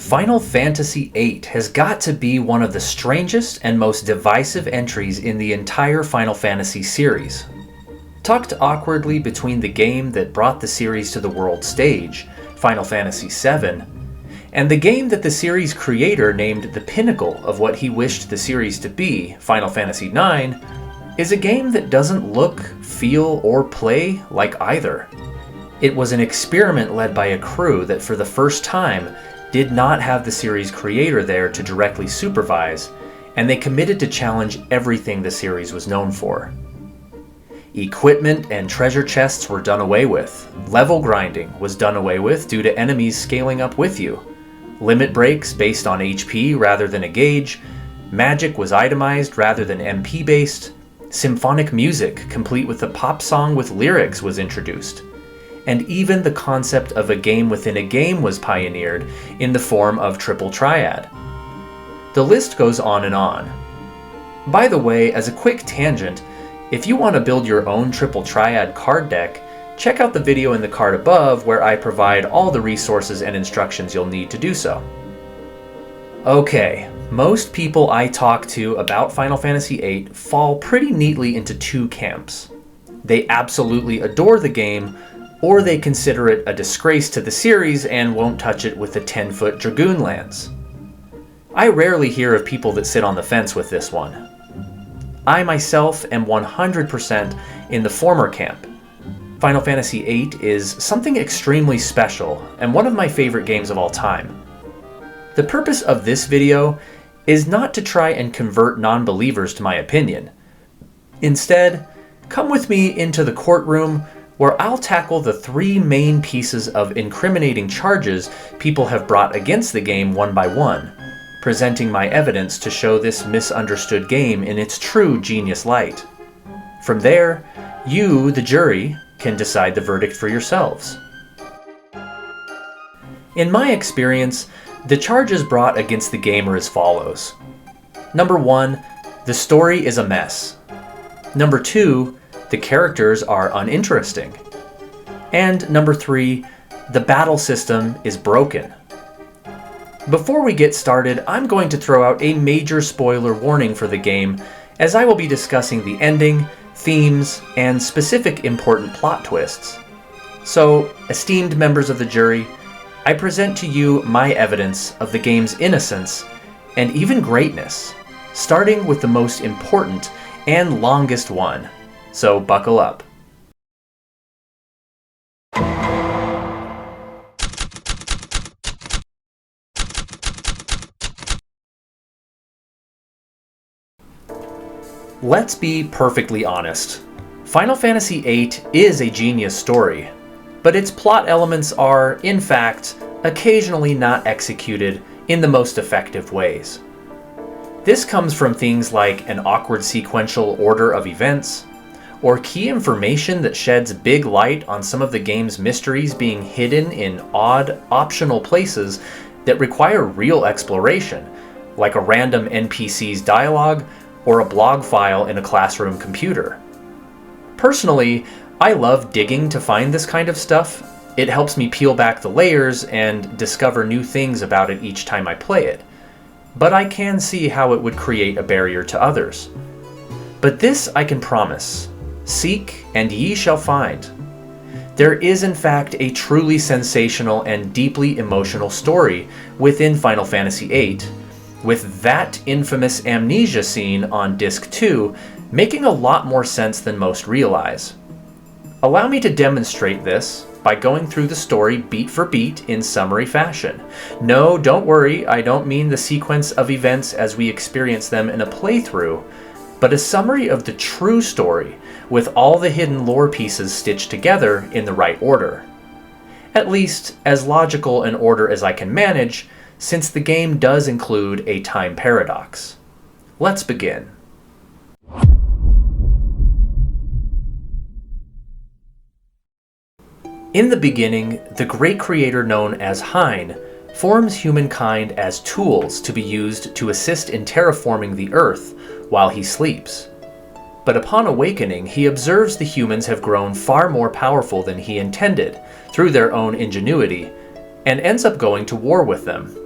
Final Fantasy VIII has got to be one of the strangest and most divisive entries in the entire Final Fantasy series. Tucked awkwardly between the game that brought the series to the world stage, Final Fantasy VII, and the game that the series creator named the pinnacle of what he wished the series to be, Final Fantasy IX, is a game that doesn't look, feel, or play like either. It was an experiment led by a crew that for the first time did not have the series creator there to directly supervise, and they committed to challenge everything the series was known for. Equipment and treasure chests were done away with. Level grinding was done away with due to enemies scaling up with you. Limit breaks based on HP rather than a gauge. Magic was itemized rather than MP based. Symphonic music, complete with a pop song with lyrics, was introduced. And even the concept of a game within a game was pioneered in the form of Triple Triad. The list goes on and on. By the way, as a quick tangent, if you want to build your own Triple Triad card deck, check out the video in the card above where I provide all the resources and instructions you'll need to do so. Okay, most people I talk to about Final Fantasy VIII fall pretty neatly into two camps. They absolutely adore the game, or they consider it a disgrace to the series and won't touch it with a 10-foot Dragoon lance. I rarely hear of people that sit on the fence with this one. I myself am 100% in the former camp. Final Fantasy VIII is something extremely special and one of my favorite games of all time. The purpose of this video is not to try and convert non-believers to my opinion. Instead, come with me into the courtroom where I'll tackle the three main pieces of incriminating charges people have brought against the game one by one, presenting my evidence to show this misunderstood game in its true genius light. From there, you, the jury, can decide the verdict for yourselves. In my experience, the charges brought against the game are as follows. Number 1, the story is a mess. Number 2, the characters are uninteresting. And number 3, the battle system is broken. Before we get started, I'm going to throw out a major spoiler warning for the game, as I will be discussing the ending, themes, and specific important plot twists. So, esteemed members of the jury, I present to you my evidence of the game's innocence and even greatness, starting with the most important and longest one. So buckle up. Let's be perfectly honest. Final Fantasy VIII is a genius story, but its plot elements are, in fact, occasionally not executed in the most effective ways. This comes from things like an awkward sequential order of events, or key information that sheds big light on some of the game's mysteries being hidden in odd, optional places that require real exploration, like a random NPC's dialogue or a blog file in a classroom computer. Personally, I love digging to find this kind of stuff. It helps me peel back the layers and discover new things about it each time I play it. But I can see how it would create a barrier to others. But this I can promise. Seek, and ye shall find. There is in fact a truly sensational and deeply emotional story within Final Fantasy VIII, with that infamous amnesia scene on Disc 2 making a lot more sense than most realize. Allow me to demonstrate this by going through the story beat for beat in summary fashion. No, don't worry, I don't mean the sequence of events as we experience them in a playthrough, but a summary of the true story with all the hidden lore pieces stitched together in the right order. At least, as logical an order as I can manage, since the game does include a time paradox. Let's begin. In the beginning, the great creator known as Hein forms humankind as tools to be used to assist in terraforming the Earth while he sleeps. But upon awakening, he observes the humans have grown far more powerful than he intended through their own ingenuity, and ends up going to war with them.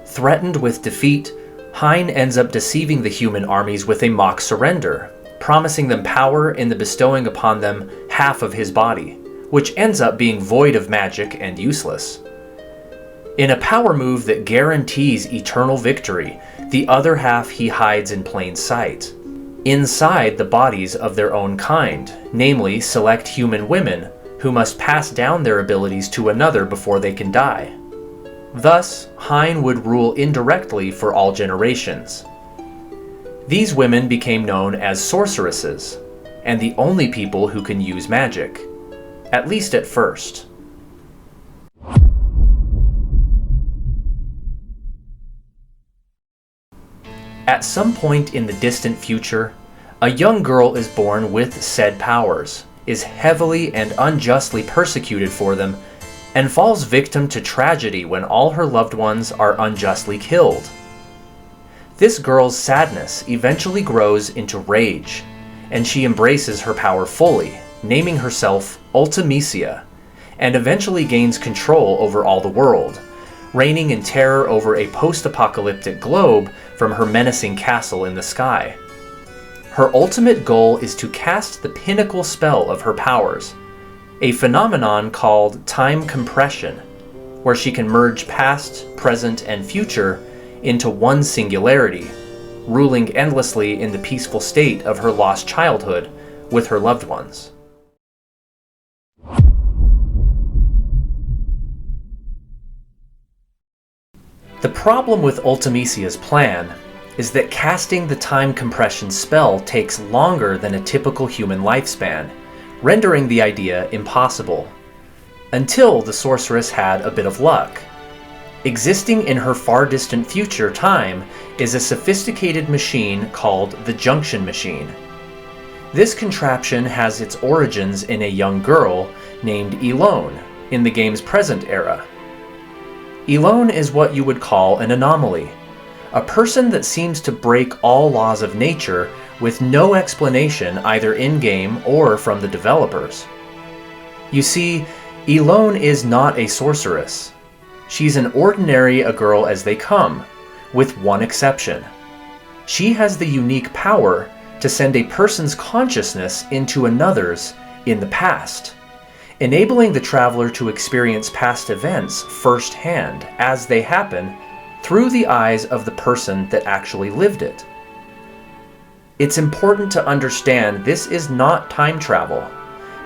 Threatened with defeat, Hein ends up deceiving the human armies with a mock surrender, promising them power in the bestowing upon them half of his body, which ends up being void of magic and useless. In a power move that guarantees eternal victory, the other half he hides in plain sight, inside the bodies of their own kind, namely select human women who must pass down their abilities to another before they can die. Thus, Hein would rule indirectly for all generations. These women became known as sorceresses, and the only people who can use magic, at least at first. At some point in the distant future, a young girl is born with said powers, is heavily and unjustly persecuted for them, and falls victim to tragedy when all her loved ones are unjustly killed. This girl's sadness eventually grows into rage, and she embraces her power fully, naming herself Ultimecia, and eventually gains control over all the world, reigning in terror over a post-apocalyptic globe from her menacing castle in the sky. Her ultimate goal is to cast the pinnacle spell of her powers, a phenomenon called time compression, where she can merge past, present, and future into one singularity, ruling endlessly in the peaceful state of her lost childhood with her loved ones. The problem with Ultimecia's plan is that casting the time compression spell takes longer than a typical human lifespan, rendering the idea impossible. Until the sorceress had a bit of luck. Existing in her far distant future time is a sophisticated machine called the junction machine. This contraption has its origins in a young girl named Elone in the game's present era. Elone is what you would call an anomaly, a person that seems to break all laws of nature with no explanation either in-game or from the developers. You see, Elone is not a sorceress. She's an ordinary a girl as they come, with one exception. She has the unique power to send a person's consciousness into another's in the past, enabling the traveler to experience past events firsthand as they happen through the eyes of the person that actually lived it. It's important to understand this is not time travel,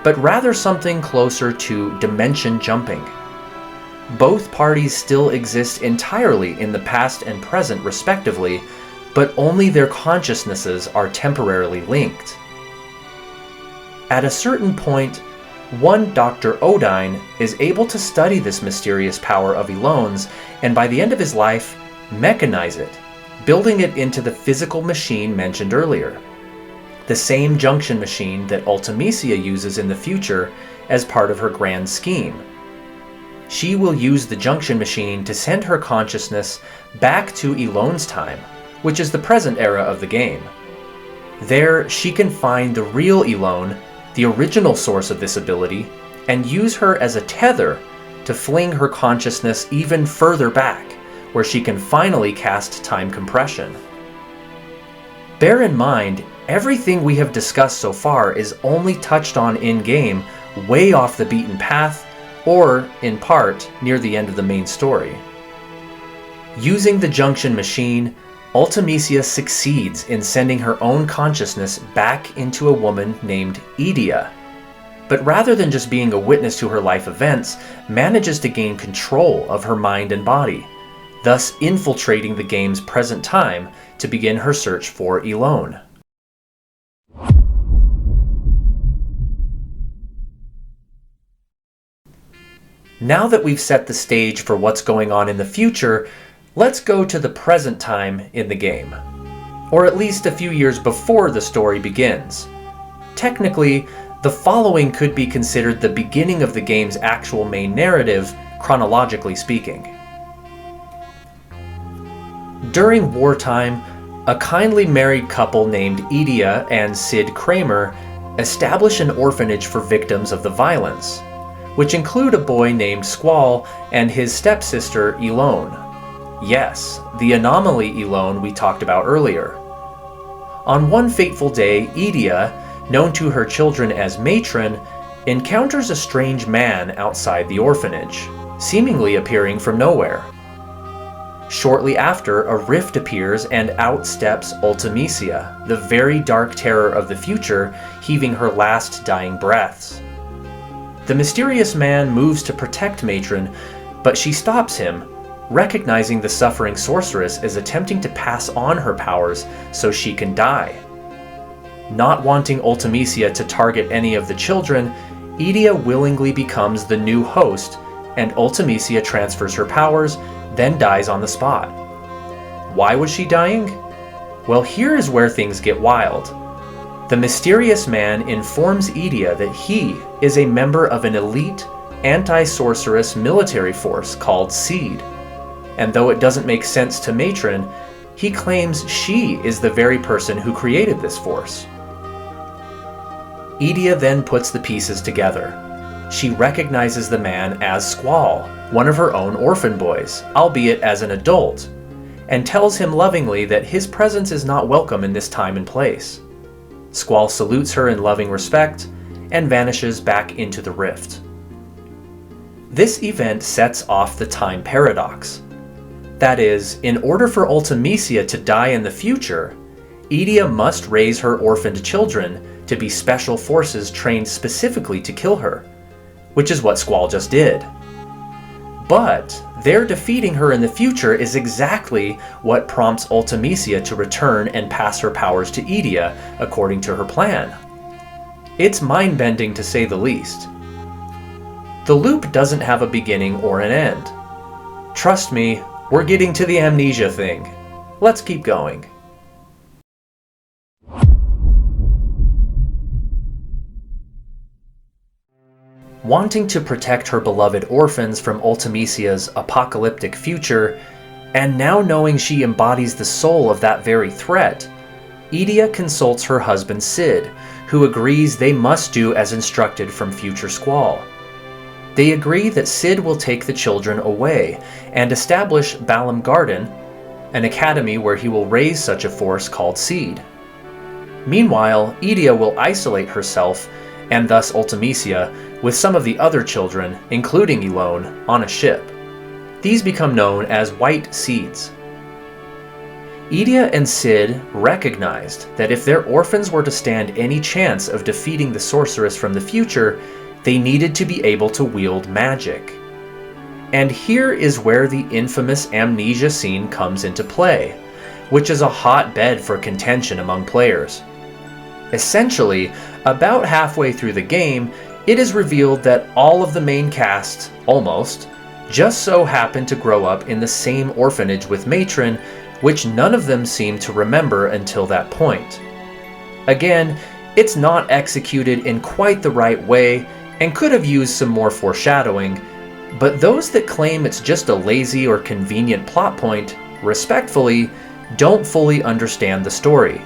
but rather something closer to dimension jumping. Both parties still exist entirely in the past and present respectively, but only their consciousnesses are temporarily linked. At a certain point, one Dr. Odine is able to study this mysterious power of Elone's, and by the end of his life, mechanize it, building it into the physical machine mentioned earlier. The same junction machine that Ultimecia uses in the future as part of her grand scheme. She will use the junction machine to send her consciousness back to Elone's time, which is the present era of the game. There, she can find the real Elone, the original source of this ability, and use her as a tether to fling her consciousness even further back, where she can finally cast time compression. Bear in mind, everything we have discussed so far is only touched on in-game, way off the beaten path, or, in part, near the end of the main story. Using the junction machine, Ultimecia succeeds in sending her own consciousness back into a woman named Edea, but rather than just being a witness to her life events, manages to gain control of her mind and body, thus infiltrating the game's present time to begin her search for Elone. Now that we've set the stage for what's going on in the future, let's go to the present time in the game, or at least a few years before the story begins. Technically, the following could be considered the beginning of the game's actual main narrative, chronologically speaking. During wartime, a kindly married couple named Edea and Sid Kramer establish an orphanage for victims of the violence, which include a boy named Squall and his stepsister Elone. Yes, the anomaly Elone we talked about earlier. On one fateful day, Idia, known to her children as Matron, encounters a strange man outside the orphanage, seemingly appearing from nowhere. Shortly after, a rift appears and out steps Ultimecia, the very dark terror of the future, heaving her last dying breaths. The mysterious man moves to protect Matron, but she stops him, recognizing the suffering sorceress is attempting to pass on her powers so she can die. Not wanting Ultimecia to target any of the children, Idia willingly becomes the new host, and Ultimecia transfers her powers, then dies on the spot. Why was she dying? Well, here is where things get wild. The mysterious man informs Idia that he is a member of an elite, anti-sorceress military force called SEED. And though it doesn't make sense to Matron, he claims she is the very person who created this force. Idia then puts the pieces together. She recognizes the man as Squall, one of her own orphan boys, albeit as an adult, and tells him lovingly that his presence is not welcome in this time and place. Squall salutes her in loving respect and vanishes back into the rift. This event sets off the time paradox. That is, in order for Ultimecia to die in the future, Idia must raise her orphaned children to be special forces trained specifically to kill her, which is what Squall just did. But their defeating her in the future is exactly what prompts Ultimecia to return and pass her powers to Idia according to her plan. It's mind-bending to say the least. The loop doesn't have a beginning or an end. Trust me, we're getting to the amnesia thing. Let's keep going. Wanting to protect her beloved orphans from Ultimecia's apocalyptic future, and now knowing she embodies the soul of that very threat, Idia consults her husband Sid, who agrees they must do as instructed from future Squall. They agree that Sid will take the children away and establish Balam Garden, an academy where he will raise such a force called SEED. Meanwhile, Idia will isolate herself, and thus Ultimecia, with some of the other children, including Elone, on a ship. These become known as White Seeds. Idia and Sid recognized that if their orphans were to stand any chance of defeating the sorceress from the future, they needed to be able to wield magic. And here is where the infamous amnesia scene comes into play, which is a hotbed for contention among players. Essentially, about halfway through the game, it is revealed that all of the main cast, almost, just so happened to grow up in the same orphanage with Matron, which none of them seem to remember until that point. Again, it's not executed in quite the right way and could have used some more foreshadowing, but those that claim it's just a lazy or convenient plot point, respectfully, don't fully understand the story.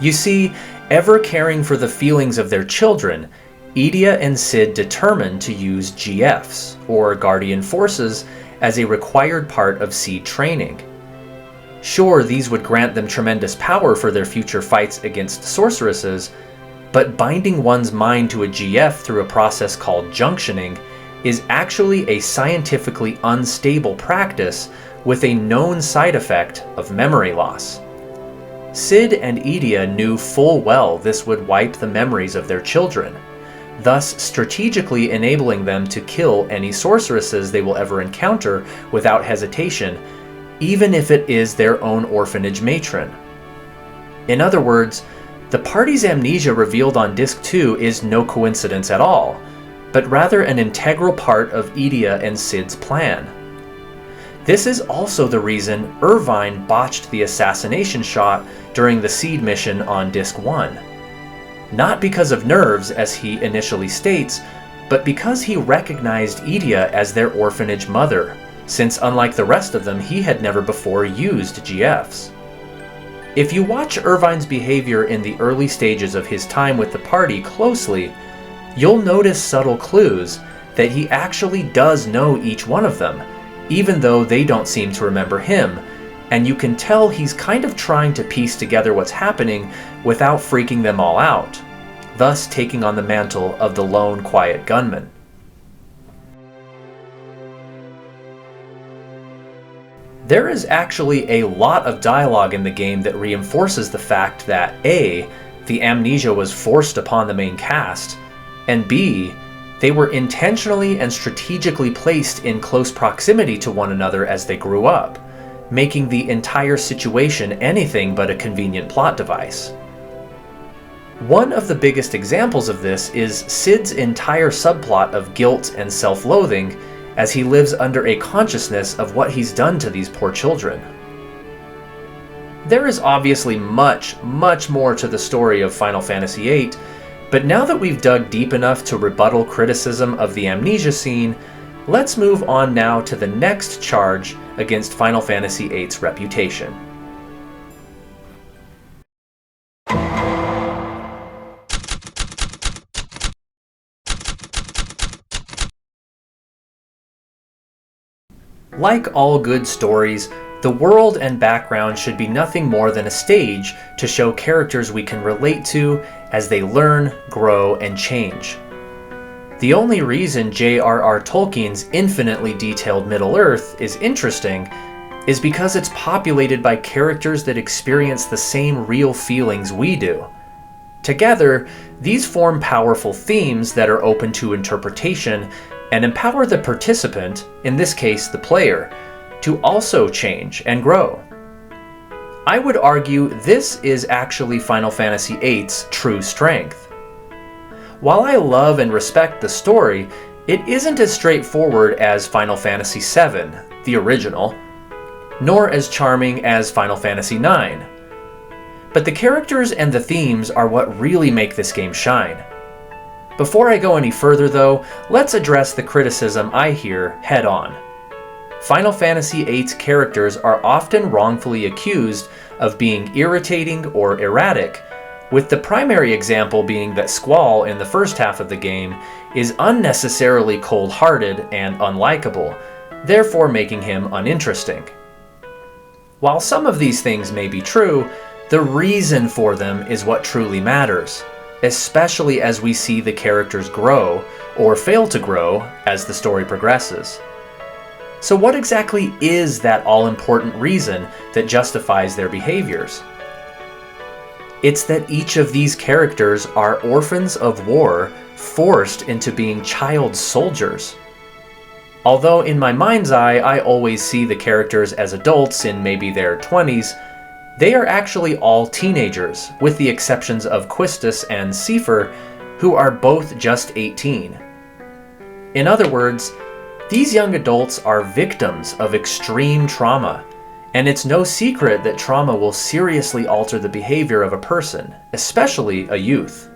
You see, ever caring for the feelings of their children, Idia and Sid determined to use GFs, or Guardian Forces, as a required part of SEED training. Sure, these would grant them tremendous power for their future fights against sorceresses, but binding one's mind to a GF through a process called junctioning is actually a scientifically unstable practice with a known side effect of memory loss. Sid and Idia knew full well this would wipe the memories of their children, thus strategically enabling them to kill any sorceresses they will ever encounter without hesitation, even if it is their own orphanage matron. In other words, the party's amnesia revealed on Disc 2 is no coincidence at all, but rather an integral part of Idia and Sid's plan. This is also the reason Irvine botched the assassination shot during the SEED mission on Disc 1. Not because of nerves, as he initially states, but because he recognized Idia as their orphanage mother, since unlike the rest of them, he had never before used GFs. If you watch Irvine's behavior in the early stages of his time with the party closely, you'll notice subtle clues that he actually does know each one of them, even though they don't seem to remember him, and you can tell he's kind of trying to piece together what's happening without freaking them all out, thus taking on the mantle of the lone, quiet gunman. There is actually a lot of dialogue in the game that reinforces the fact that A, the amnesia was forced upon the main cast, and B, they were intentionally and strategically placed in close proximity to one another as they grew up, making the entire situation anything but a convenient plot device. One of the biggest examples of this is Sid's entire subplot of guilt and self-loathing as he lives under a consciousness of what he's done to these poor children. There is obviously much more to the story of Final Fantasy VIII, but now that we've dug deep enough to rebuttal criticism of the amnesia scene, let's move on now to the next charge against Final Fantasy VIII's reputation. Like all good stories, the world and background should be nothing more than a stage to show characters we can relate to as they learn, grow, and change. The only reason J.R.R. Tolkien's infinitely detailed Middle-earth is interesting is because it's populated by characters that experience the same real feelings we do. Together, these form powerful themes that are open to interpretation and empower the participant, in this case the player, to also change and grow. I would argue this is actually Final Fantasy VIII's true strength. While I love and respect the story, it isn't as straightforward as Final Fantasy VII, the original, nor as charming as Final Fantasy IX. But the characters and the themes are what really make this game shine. Before I go any further though, let's address the criticism I hear head on. Final Fantasy VIII's characters are often wrongfully accused of being irritating or erratic, with the primary example being that Squall in the first half of the game is unnecessarily cold-hearted and unlikable, therefore making him uninteresting. While some of these things may be true, the reason for them is what truly matters, especially as we see the characters grow, or fail to grow, as the story progresses. So what exactly is that all-important reason that justifies their behaviors? It's that each of these characters are orphans of war forced into being child soldiers. Although in my mind's eye I always see the characters as adults in maybe their 20s, they are actually all teenagers, with the exceptions of Quistis and Seifer, who are both just 18. In other words, these young adults are victims of extreme trauma, and it's no secret that trauma will seriously alter the behavior of a person, especially a youth.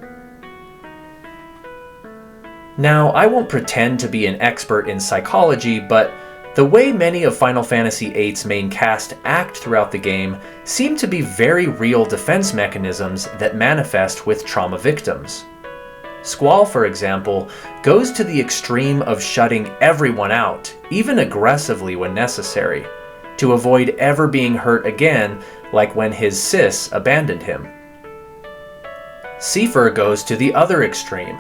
Now, I won't pretend to be an expert in psychology, but the way many of Final Fantasy VIII's main cast act throughout the game seem to be very real defense mechanisms that manifest with trauma victims. Squall, for example, goes to the extreme of shutting everyone out, even aggressively when necessary, to avoid ever being hurt again, like when his sis abandoned him. Seifer goes to the other extreme,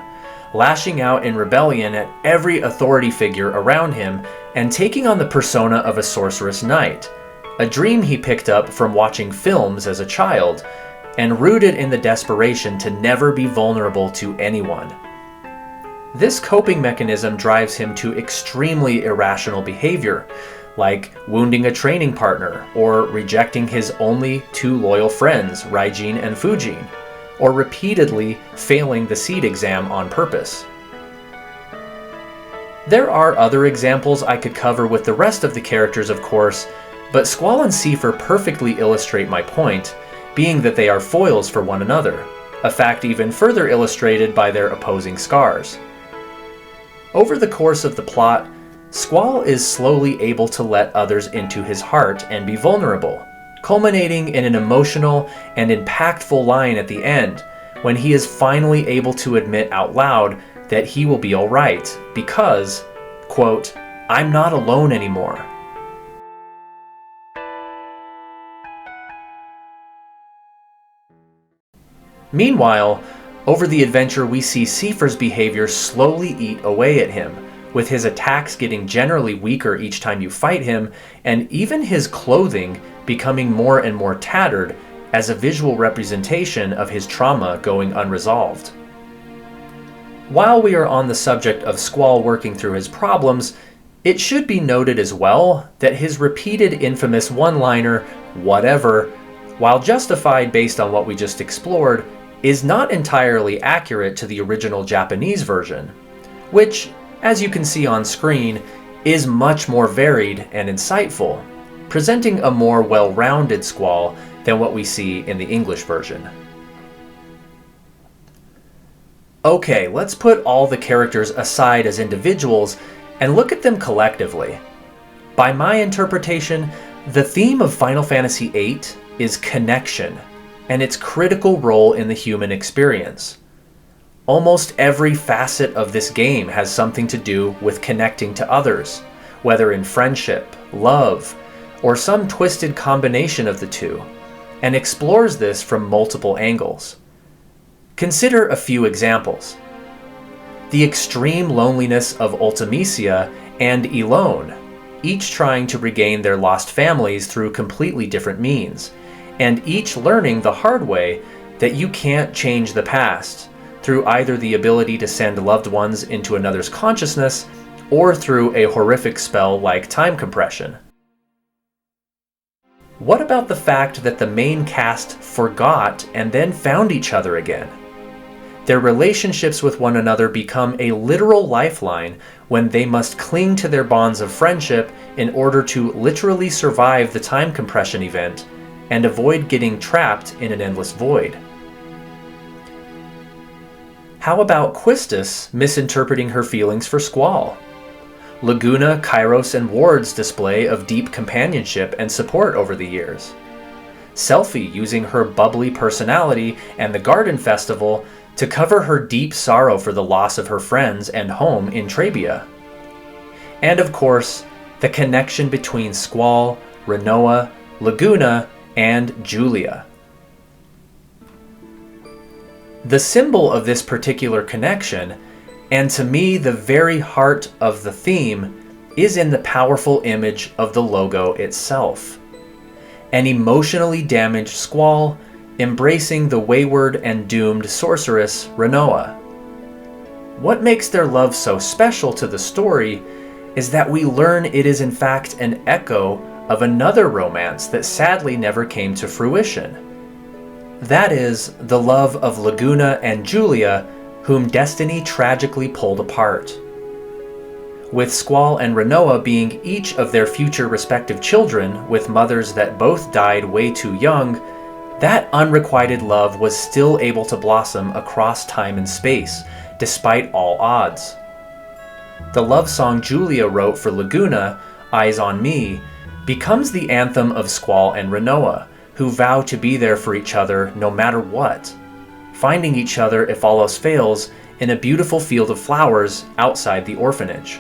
lashing out in rebellion at every authority figure around him and taking on the persona of a sorceress knight, a dream he picked up from watching films as a child, and rooted in the desperation to never be vulnerable to anyone. This coping mechanism drives him to extremely irrational behavior, like wounding a training partner, or rejecting his only two loyal friends, Raijin and Fujin, or repeatedly failing the seed exam on purpose. There are other examples I could cover with the rest of the characters, of course, but Squall and Seifer perfectly illustrate my point, being that they are foils for one another, a fact even further illustrated by their opposing scars. Over the course of the plot, Squall is slowly able to let others into his heart and be vulnerable, culminating in an emotional and impactful line at the end, when he is finally able to admit out loud that he will be alright because, quote, "I'm not alone anymore. Meanwhile, over the adventure we see Seifer's behavior slowly eat away at him, with his attacks getting generally weaker each time you fight him, and even his clothing becoming more and more tattered as a visual representation of his trauma going unresolved. While we are on the subject of Squall working through his problems, it should be noted as well that his repeated infamous one-liner, "whatever," while justified based on what we just explored, is not entirely accurate to the original Japanese version, which, as you can see on screen, is much more varied and insightful, presenting a more well-rounded Squall than what we see in the English version. Okay, let's put all the characters aside as individuals and look at them collectively. By my interpretation, the theme of Final Fantasy VIII is connection and its critical role in the human experience. Almost every facet of this game has something to do with connecting to others, whether in friendship, love, or some twisted combination of the two, and explores this from multiple angles. Consider a few examples. The extreme loneliness of Ultimecia and Elone, each trying to regain their lost families through completely different means, and each learning the hard way that you can't change the past, through either the ability to send loved ones into another's consciousness, or through a horrific spell like time compression. What about the fact that the main cast forgot and then found each other again? Their relationships with one another become a literal lifeline when they must cling to their bonds of friendship in order to literally survive the time compression event and avoid getting trapped in an endless void. How about Quistis misinterpreting her feelings for Squall? Laguna, Kairos, and Ward's display of deep companionship and support over the years. Selphie using her bubbly personality and the Garden Festival to cover her deep sorrow for the loss of her friends and home in Trabia. And of course, the connection between Squall, Rinoa, Laguna, and Julia. The symbol of this particular connection, and to me the very heart of the theme, is in the powerful image of the logo itself. An emotionally damaged Squall embracing the wayward and doomed sorceress Rinoa. What makes their love so special to the story is that we learn it is in fact an echo of another romance that sadly never came to fruition. That is, the love of Laguna and Julia, whom destiny tragically pulled apart. With Squall and Rinoa being each of their future respective children with mothers that both died way too young, that unrequited love was still able to blossom across time and space, despite all odds. The love song Julia wrote for Laguna, Eyes on Me, becomes the anthem of Squall and Rinoa, who vow to be there for each other no matter what, finding each other if all else fails in a beautiful field of flowers outside the orphanage.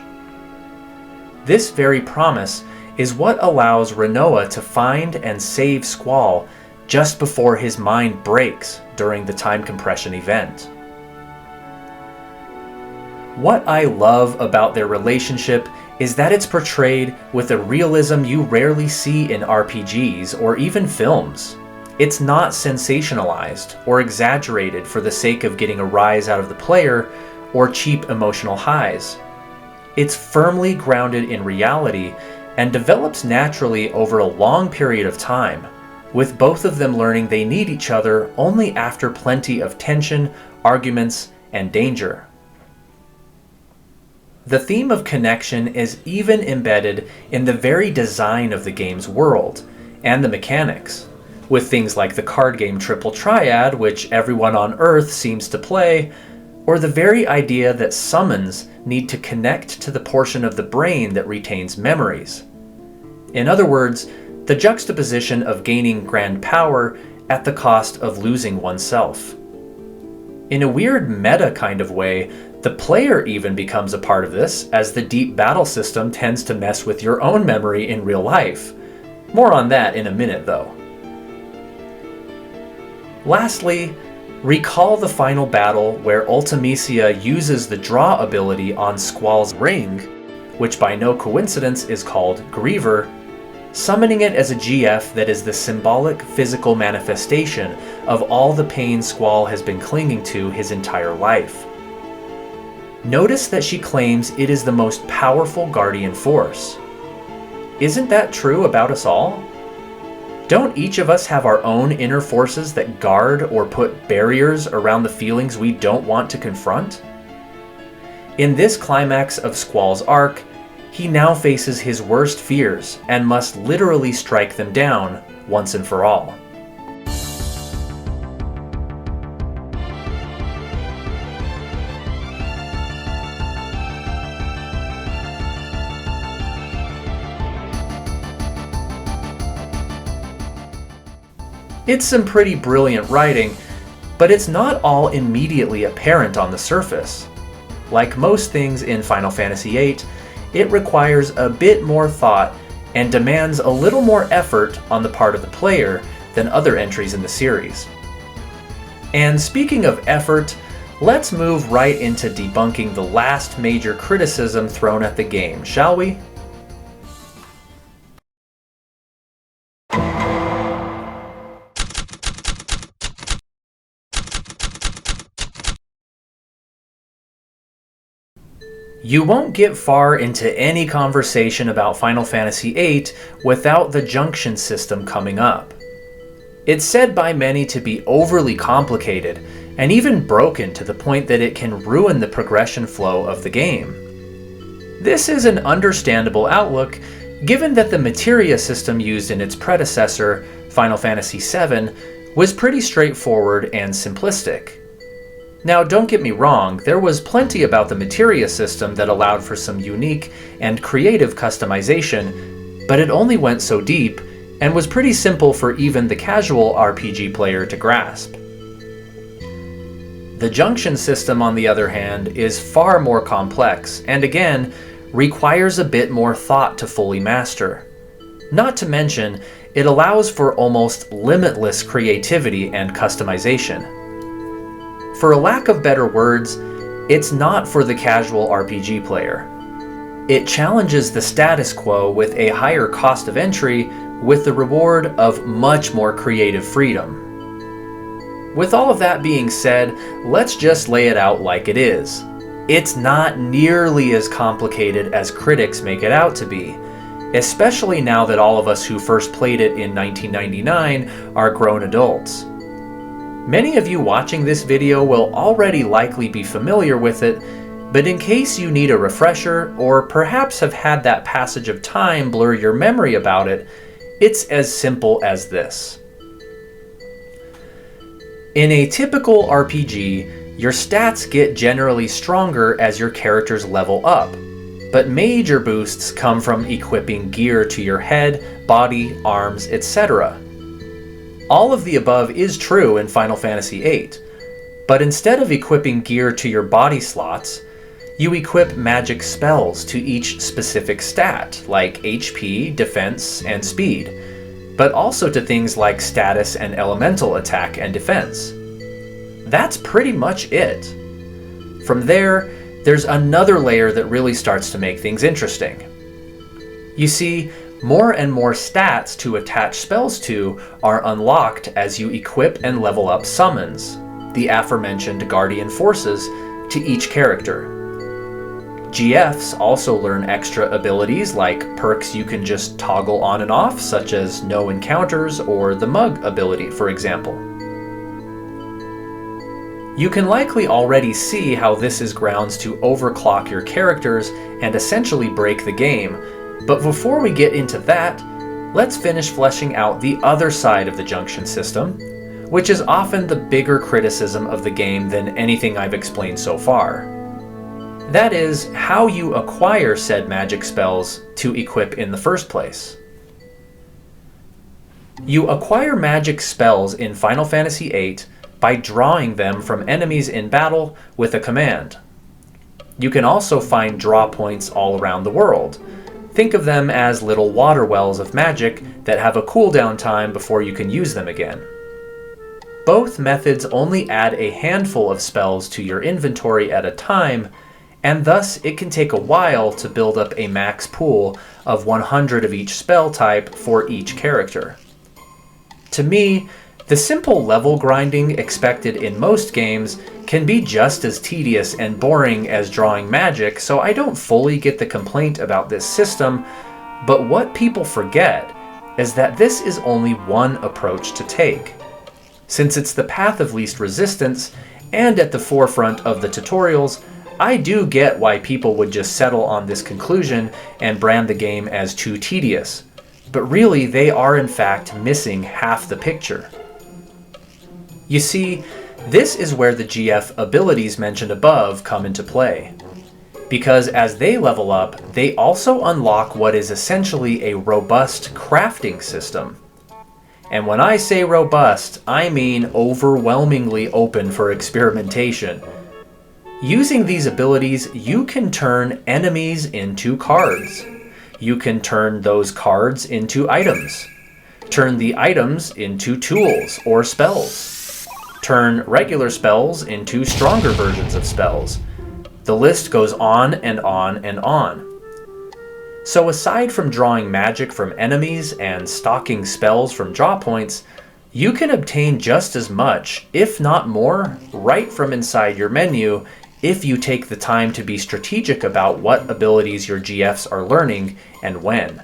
This very promise is what allows Rinoa to find and save Squall just before his mind breaks during the time compression event. What I love about their relationship is that it's portrayed with a realism you rarely see in RPGs or even films. It's not sensationalized or exaggerated for the sake of getting a rise out of the player or cheap emotional highs. It's firmly grounded in reality and develops naturally over a long period of time, with both of them learning they need each other only after plenty of tension, arguments, and danger. The theme of connection is even embedded in the very design of the game's world and the mechanics, with things like the card game Triple Triad, which everyone on Earth seems to play, or the very idea that summons need to connect to the portion of the brain that retains memories. In other words, the juxtaposition of gaining grand power at the cost of losing oneself. In a weird meta kind of way, the player even becomes a part of this, as the deep battle system tends to mess with your own memory in real life. More on that in a minute, though. Lastly, Recall the final battle where Ultimecia uses the draw ability on Squall's ring, which by no coincidence is called Griever, summoning it as a GF that is the symbolic physical manifestation of all the pain Squall has been clinging to his entire life. Notice that she claims it is the most powerful guardian force. Isn't that true about us all? Don't each of us have our own inner forces that guard or put barriers around the feelings we don't want to confront? In this climax of Squall's arc, he now faces his worst fears and must literally strike them down once and for all. It's some pretty brilliant writing, but it's not all immediately apparent on the surface. Like most things in Final Fantasy VIII, it requires a bit more thought and demands a little more effort on the part of the player than other entries in the series. And speaking of effort, let's move right into debunking the last major criticism thrown at the game, shall we? You won't get far into any conversation about Final Fantasy VIII without the junction system coming up. It's said by many to be overly complicated and even broken to the point that it can ruin the progression flow of the game. This is an understandable outlook given that the materia system used in its predecessor, Final Fantasy VII, was pretty straightforward and simplistic. Now, don't get me wrong, there was plenty about the materia system that allowed for some unique and creative customization, but it only went so deep and was pretty simple for even the casual RPG player to grasp. The junction system, on the other hand, is far more complex and again, requires a bit more thought to fully master. Not to mention, it allows for almost limitless creativity and customization. For a lack of better words, it's not for the casual RPG player. It challenges the status quo with a higher cost of entry with the reward of much more creative freedom. With all of that being said, let's just lay it out like it is. It's not nearly as complicated as critics make it out to be, especially now that all of us who first played it in 1999 are grown adults. Many of you watching this video will already likely be familiar with it, but in case you need a refresher or perhaps have had that passage of time blur your memory about it, it's as simple as this. In a typical RPG, your stats get generally stronger as your characters level up, but major boosts come from equipping gear to your head, body, arms, etc. All of the above is true in Final Fantasy VIII, but instead of equipping gear to your body slots, you equip magic spells to each specific stat, like HP, defense, and speed, but also to things like status and elemental attack and defense. That's pretty much it. From there, there's another layer that really starts to make things interesting. You see, more and more stats to attach spells to are unlocked as you equip and level up summons, the aforementioned guardian forces, to each character. GFs also learn extra abilities like perks you can just toggle on and off, such as no encounters or the mug ability, for example. You can likely already see how this is grounds to overclock your characters and essentially break the game. But before we get into that, let's finish fleshing out the other side of the junction system, which is often the bigger criticism of the game than anything I've explained so far. That is, how you acquire said magic spells to equip in the first place. You acquire magic spells in Final Fantasy VIII by drawing them from enemies in battle with a command. You can also find draw points all around the world. Think of them as little water wells of magic that have a cooldown time before you can use them again. Both methods only add a handful of spells to your inventory at a time, and thus it can take a while to build up a max pool of 100 of each spell type for each character. To me, the simple level grinding expected in most games can be just as tedious and boring as drawing magic, so I don't fully get the complaint about this system, but what people forget is that this is only one approach to take. Since it's the path of least resistance, and at the forefront of the tutorials, I do get why people would just settle on this conclusion and brand the game as too tedious, but really they are in fact missing half the picture. You see, this is where the GF abilities mentioned above come into play. Because as they level up, they also unlock what is essentially a robust crafting system. And when I say robust, I mean overwhelmingly open for experimentation. Using these abilities, you can turn enemies into cards. You can turn those cards into items. Turn the items into tools or spells. Turn regular spells into stronger versions of spells. The list goes on and on and on. So aside from drawing magic from enemies and stocking spells from draw points, you can obtain just as much, if not more, right from inside your menu if you take the time to be strategic about what abilities your GFs are learning and when.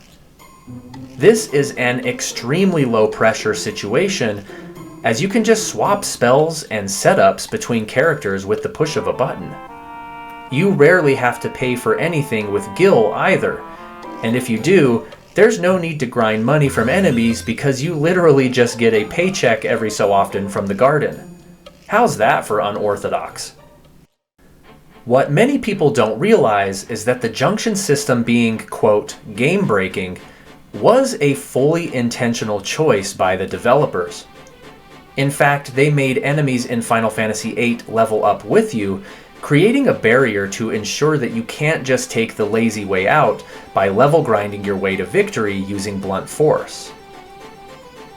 This is an extremely low pressure situation, as you can just swap spells and setups between characters with the push of a button. You rarely have to pay for anything with Gil either, and if you do, there's no need to grind money from enemies because you literally just get a paycheck every so often from the garden. How's that for unorthodox? What many people don't realize is that the junction system being, quote, game-breaking, was a fully intentional choice by the developers. In fact, they made enemies in Final Fantasy VIII level up with you, creating a barrier to ensure that you can't just take the lazy way out by level grinding your way to victory using blunt force.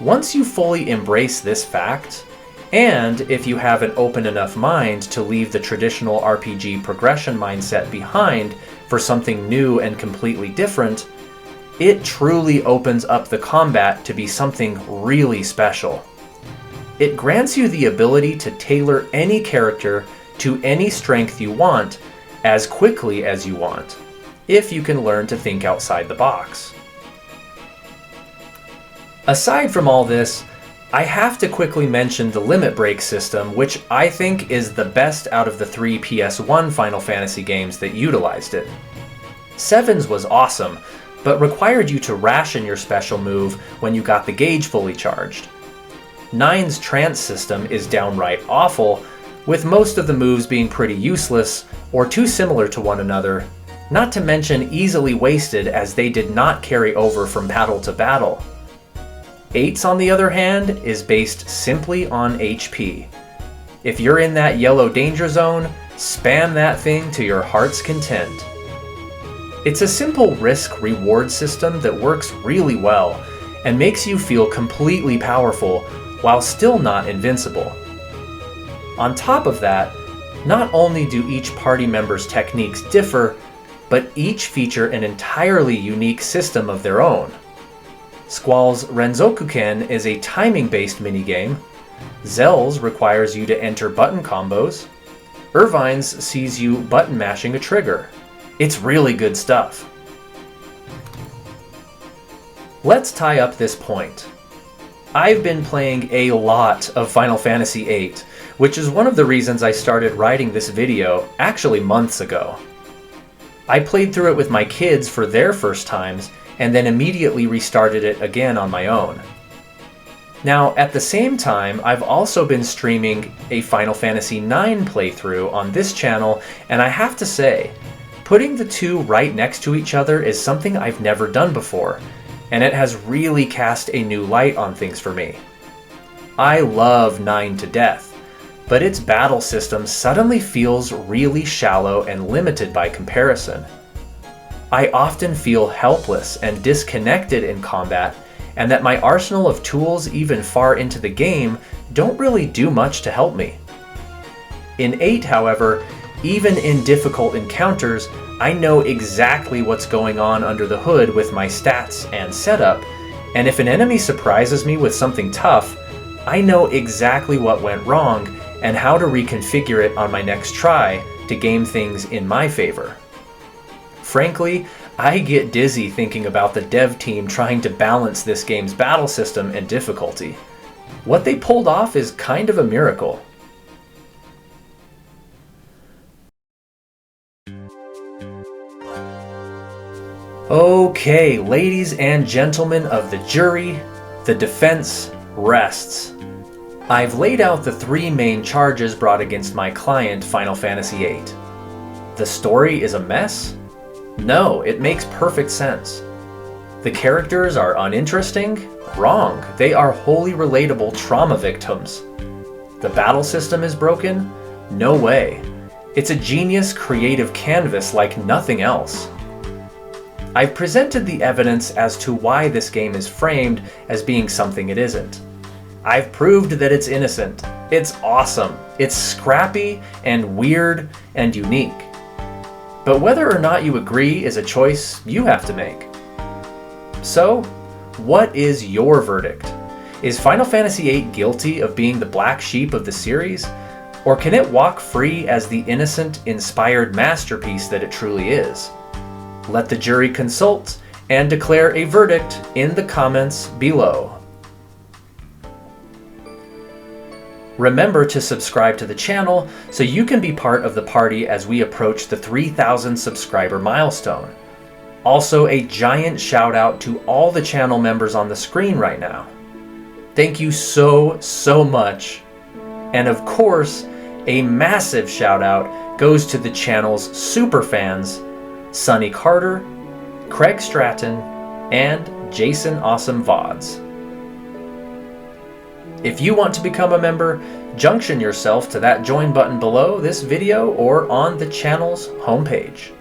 Once you fully embrace this fact, and if you have an open enough mind to leave the traditional RPG progression mindset behind for something new and completely different, it truly opens up the combat to be something really special. It grants you the ability to tailor any character to any strength you want as quickly as you want, if you can learn to think outside the box. Aside from all this, I have to quickly mention the limit break system, which I think is the best out of the 3 PS1 Final Fantasy games that utilized it. 7's was awesome, but required you to ration your special move when you got the gauge fully charged. 9's trance system is downright awful, with most of the moves being pretty useless or too similar to one another, not to mention easily wasted as they did not carry over from battle to battle. 8's, on the other hand, is based simply on HP. If you're in that yellow danger zone, spam that thing to your heart's content. It's a simple risk-reward system that works really well and makes you feel completely powerful while still not invincible. On top of that, not only do each party member's techniques differ, but each feature an entirely unique system of their own. Squall's Renzoku-ken is a timing-based minigame, Zell's requires you to enter button combos, Irvine's sees you button mashing a trigger. It's really good stuff. Let's tie up this point. I've been playing a lot of Final Fantasy VIII, which is one of the reasons I started writing this video actually months ago. I played through it with my kids for their first times, and then immediately restarted it again on my own. Now, at the same time, I've also been streaming a Final Fantasy IX playthrough on this channel, and I have to say, putting the two right next to each other is something I've never done before, and it has really cast a new light on things for me. I love 9 to death, but its battle system suddenly feels really shallow and limited by comparison. I often feel helpless and disconnected in combat, and that my arsenal of tools even far into the game don't really do much to help me. In 8, however, even in difficult encounters, I know exactly what's going on under the hood with my stats and setup, and if an enemy surprises me with something tough, I know exactly what went wrong and how to reconfigure it on my next try to game things in my favor. Frankly, I get dizzy thinking about the dev team trying to balance this game's battle system and difficulty. What they pulled off is kind of a miracle. Okay, ladies and gentlemen of the jury, the defense rests. I've laid out the 3 main charges brought against my client, Final Fantasy VIII. The story is a mess? No, it makes perfect sense. The characters are uninteresting? Wrong, they are wholly relatable trauma victims. The battle system is broken? No way. It's a genius creative canvas like nothing else. I've presented the evidence as to why this game is framed as being something it isn't. I've proved that it's innocent. It's awesome. It's scrappy and weird and unique. But whether or not you agree is a choice you have to make. So, what is your verdict? Is Final Fantasy VIII guilty of being the black sheep of the series? Or can it walk free as the innocent, inspired masterpiece that it truly is? Let the jury consult and declare a verdict in the comments below. Remember to subscribe to the channel so you can be part of the party as we approach the 3,000 subscriber milestone. Also, a giant shout out to all the channel members on the screen right now. Thank you so much. And of course, a massive shout out goes to the channel's super fans, Sonny Carter, Craig Stratton, and Jason Awesome Vods. If you want to become a member, junction yourself to that join button below this video or on the channel's homepage.